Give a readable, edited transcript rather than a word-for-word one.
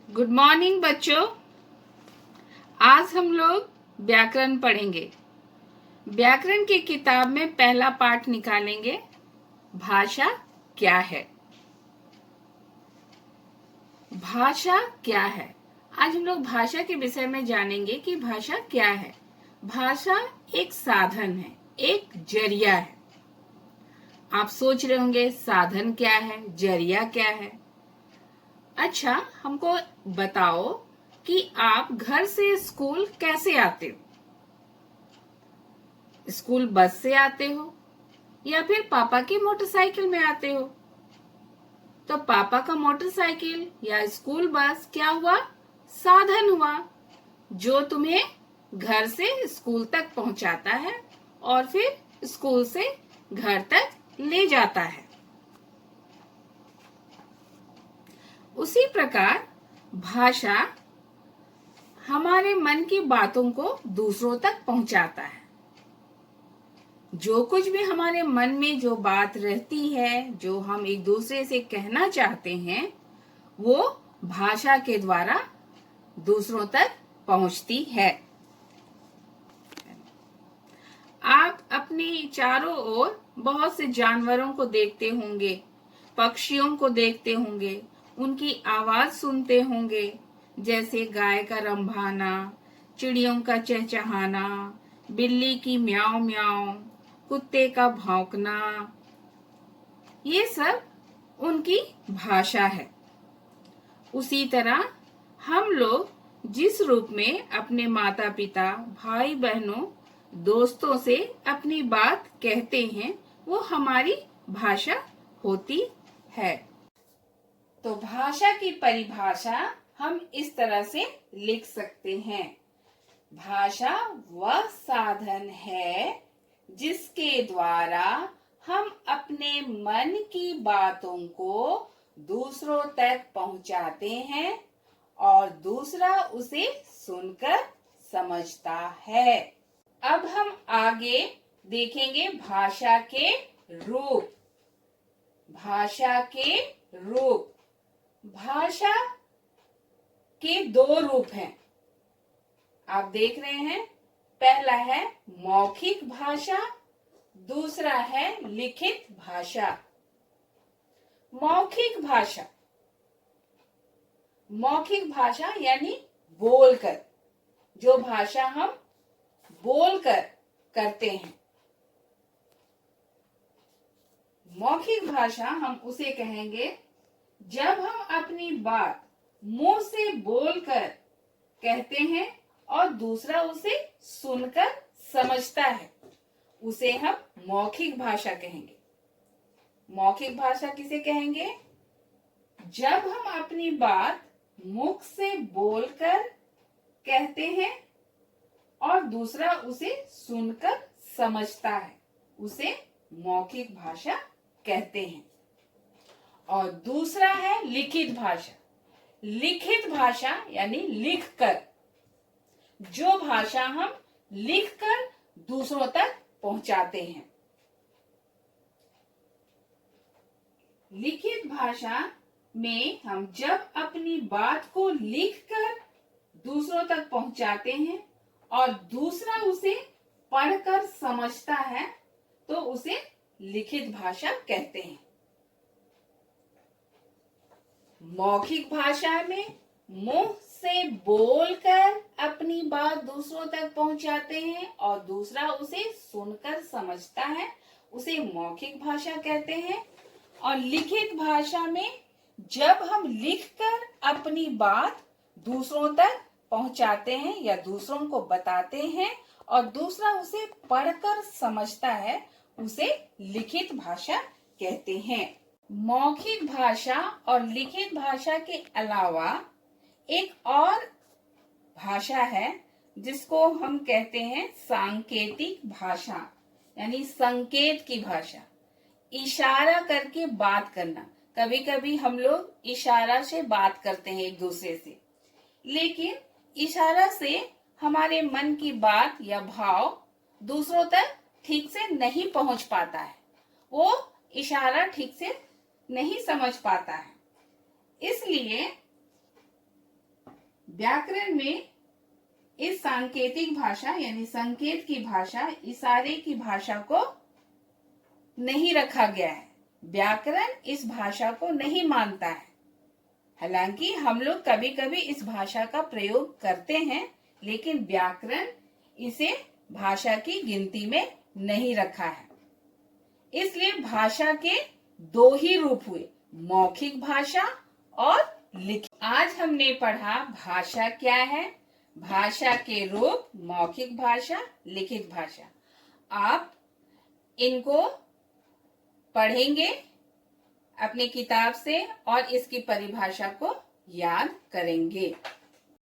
Good morning बच्चों। आज हम लोग व्याकरण पढ़ेंगे। व्याकरण की किताब में पहला पाठ निकालेंगे, भाषा क्या है। भाषा क्या है। आज हम लोग भाषा के विषय में जानेंगे कि भाषा क्या है। भाषा एक साधन है, एक जरिया है। आप सोच रहे होंगे साधन क्या है, जरिया क्या है। अच्छा, हमको बताओ कि आप घर से स्कूल कैसे आते हो। स्कूल बस से आते हो या फिर पापा की मोटरसाइकिल में आते हो। तो पापा का मोटरसाइकिल या स्कूल बस क्या हुआ, साधन हुआ जो तुम्हें घर से स्कूल तक पहुंचाता है और फिर स्कूल से घर तक ले जाता है। उसी प्रकार भाषा हमारे मन की बातों को दूसरों तक पहुंचाता है। जो कुछ भी हमारे मन में जो बात रहती है, जो हम एक दूसरे से कहना चाहते हैं, वो भाषा के द्वारा दूसरों तक पहुंचती है। आप अपने चारों ओर बहुत से जानवरों को देखते होंगे, पक्षियों को देखते होंगे, उनकी आवाज सुनते होंगे, जैसे गाय का रंभाना, चिड़ियों का चहचहाना, बिल्ली की म्याऊं म्याऊं, कुत्ते का भौंकना। ये सब उनकी भाषा है। उसी तरह हम लोग जिस रूप में अपने माता पिता, भाई बहनों, दोस्तों से अपनी बात कहते हैं, वो हमारी भाषा होती है। तो भाषा की परिभाषा हम इस तरह से लिख सकते हैं। भाषा वह साधन है जिसके द्वारा हम अपने मन की बातों को दूसरों तक पहुंचाते हैं और दूसरा उसे सुनकर समझता है। अब हम आगे देखेंगे भाषा के रूप। भाषा के रूप, भाषा के दो रूप हैं। आप देख रहे हैं, पहला है मौखिक भाषा, दूसरा है लिखित भाषा। मौखिक भाषा, मौखिक भाषा यानी बोलकर, जो भाषा हम बोलकर करते हैं। मौखिक भाषा हम उसे कहेंगे जब हम अपनी बात मुंह से बोलकर कहते हैं और दूसरा उसे सुनकर समझता है, उसे हम मौखिक भाषा कहेंगे। मौखिक भाषा किसे कहेंगे? जब हम अपनी बात मुख से बोलकर कहते हैं और दूसरा उसे सुनकर समझता है, उसे मौखिक भाषा कहते हैं। और दूसरा है लिखित भाषा। लिखित भाषा यानी लिखकर, जो भाषा हम लिखकर दूसरों तक पहुंचाते हैं। लिखित भाषा में हम जब अपनी बात को लिखकर दूसरों तक पहुंचाते हैं और दूसरा उसे पढ़कर समझता है, तो उसे लिखित भाषा कहते हैं। मौखिक भाषा में मुंह से बोलकर अपनी बात दूसरों तक पहुंचाते हैं और दूसरा उसे सुनकर समझता है, उसे मौखिक भाषा कहते हैं। और लिखित भाषा में जब हम लिखकर अपनी बात दूसरों तक पहुंचाते हैं या दूसरों को बताते हैं और दूसरा उसे पढ़कर समझता है, उसे लिखित भाषा कहते हैं। मौखिक भाषा और लिखित भाषा के अलावा एक और भाषा है जिसको हम कहते हैं सांकेतिक भाषा, यानी संकेत की भाषा। इशारा करके बात करना। कभी कभी हम लोग इशारा से बात करते हैं एक दूसरे से, लेकिन इशारा से हमारे मन की बात या भाव दूसरों तक ठीक से नहीं पहुंच पाता है, वो इशारा ठीक से नहीं समझ पाता है। इसलिए व्याकरण में इस सांकेतिक भाषा यानी संकेत की भाषा, इशारे की भाषा को नहीं रखा गया है। व्याकरण इस भाषा को नहीं मानता है। हालांकि हम लोग कभी कभी इस भाषा का प्रयोग करते हैं, लेकिन व्याकरण इसे भाषा की गिनती में नहीं रखा है। इसलिए भाषा के दो ही रूप हुए, मौखिक भाषा और लिखित। आज हमने पढ़ा भाषा क्या है, भाषा के रूप मौखिक भाषा, लिखित भाषा। आप इनको पढ़ेंगे अपनी किताब से और इसकी परिभाषा को याद करेंगे।